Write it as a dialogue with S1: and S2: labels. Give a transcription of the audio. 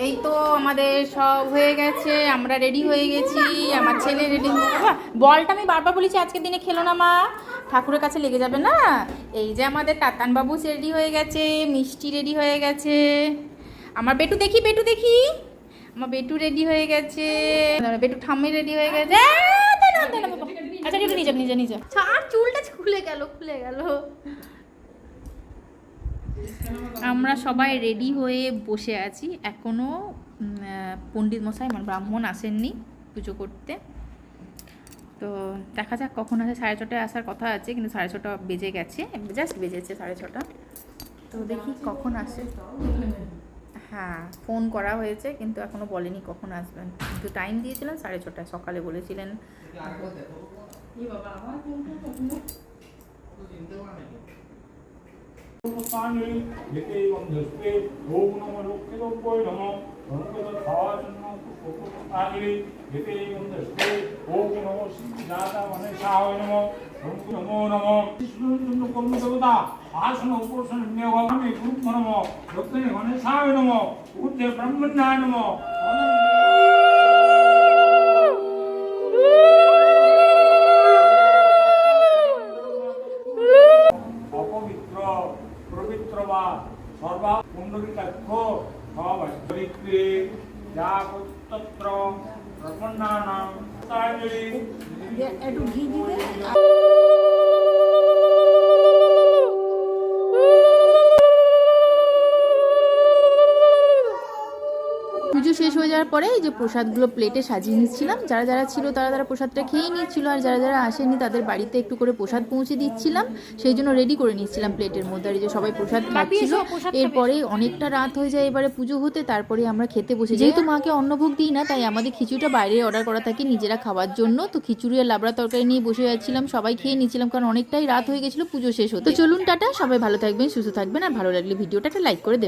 S1: এই তো আমাদের সব হয়ে গেছে, আমরা রেডি হয়ে গেছি, আমার ছেলে রেডি। বলটা আমি বারবার বলেছি আজকের দিনে খেলো না মা, ঠাকুরের কাছে লেগে যাবে না। এই যে আমাদের তাতান বাবু রেডি হয়ে গেছে, মিষ্টি রেডি হয়ে গেছে, আমার বেটু দেখি, বেটু দেখি, আমার বেটু রেডি হয়ে গেছে, বেটু ঠাম্মি রেডি হয়ে গেছে। আচ্ছা একটু নিজে নিজে নিজে, আর চুলটা খুলে গেল, খুলে গেল। আমরা সবাই রেডি হয়ে বসে আছি, এখনও পণ্ডিত মশাই মানে ব্রাহ্মণ আসেননি পুজো করতে। তো দেখা যাক কখন আসে, 6:30টায় আসার কথা আছে, কিন্তু 6:30 বেজে গেছে, জাস্ট বেজেছে 6:30। তো দেখি কখন আসে। হ্যাঁ, ফোন করা হয়েছে কিন্তু এখনও বলেনি কখন আসবেন, কিন্তু টাইম দিয়েছিলেন 6:30, সকালে বলেছিলেন।
S2: आसन उपोषण नियोगामि गुरुभ्यो नमः दक्षिणे गणेशाय नमः ऊर्ध्वे ब्रह्मण्याय नमः अपवित्र पवित्र वा सर्वा पुंडरीकाक्ष सवैक्रे जागतत्र ब्रह्मण्णानां तायरि
S3: একটু ঘি দিবে।
S1: পুজো শেষ হয়ে যাওয়ার পরে এই যে প্রসাদগুলো প্লেটে সাজিয়ে নিচ্ছিলাম, যারা যারা ছিল তারা তারা প্রসাদটা খেয়ে নিচ্ছিল, আর যারা যারা আসেনি তাদের বাড়িতে একটু করে প্রসাদ পৌঁছে দিচ্ছিলাম, সেই জন্য রেডি করে নিচ্ছিলাম প্লেটের মধ্যে। আর এই যে সবাই প্রসাদ খাচ্ছিল। এরপরে অনেকটা রাত হয়ে যায় এবারে পুজো হতে, তারপরে আমরা খেতে বসে। যেহেতু মাকে অন্নভোগ দিই না, তাই আমাদের খিচুড়িটা বাইরে অর্ডার করা থাকে নিজেরা খাওয়ার জন্য। তো খিচুড়ি আর লাবড়া তরকারি নিয়ে বসে যাচ্ছিলাম, সবাই খেয়ে নিচ্ছিলাম, কারণ অনেকটাই রাত হয়ে গেছিলো পুজো শেষ হতে। তো চলুন টাটা, সবাই ভালো থাকবেন, সুস্থ থাকবেন, আর ভালো লাগলে ভিডিওটা একটা লাইক করে দেবেন।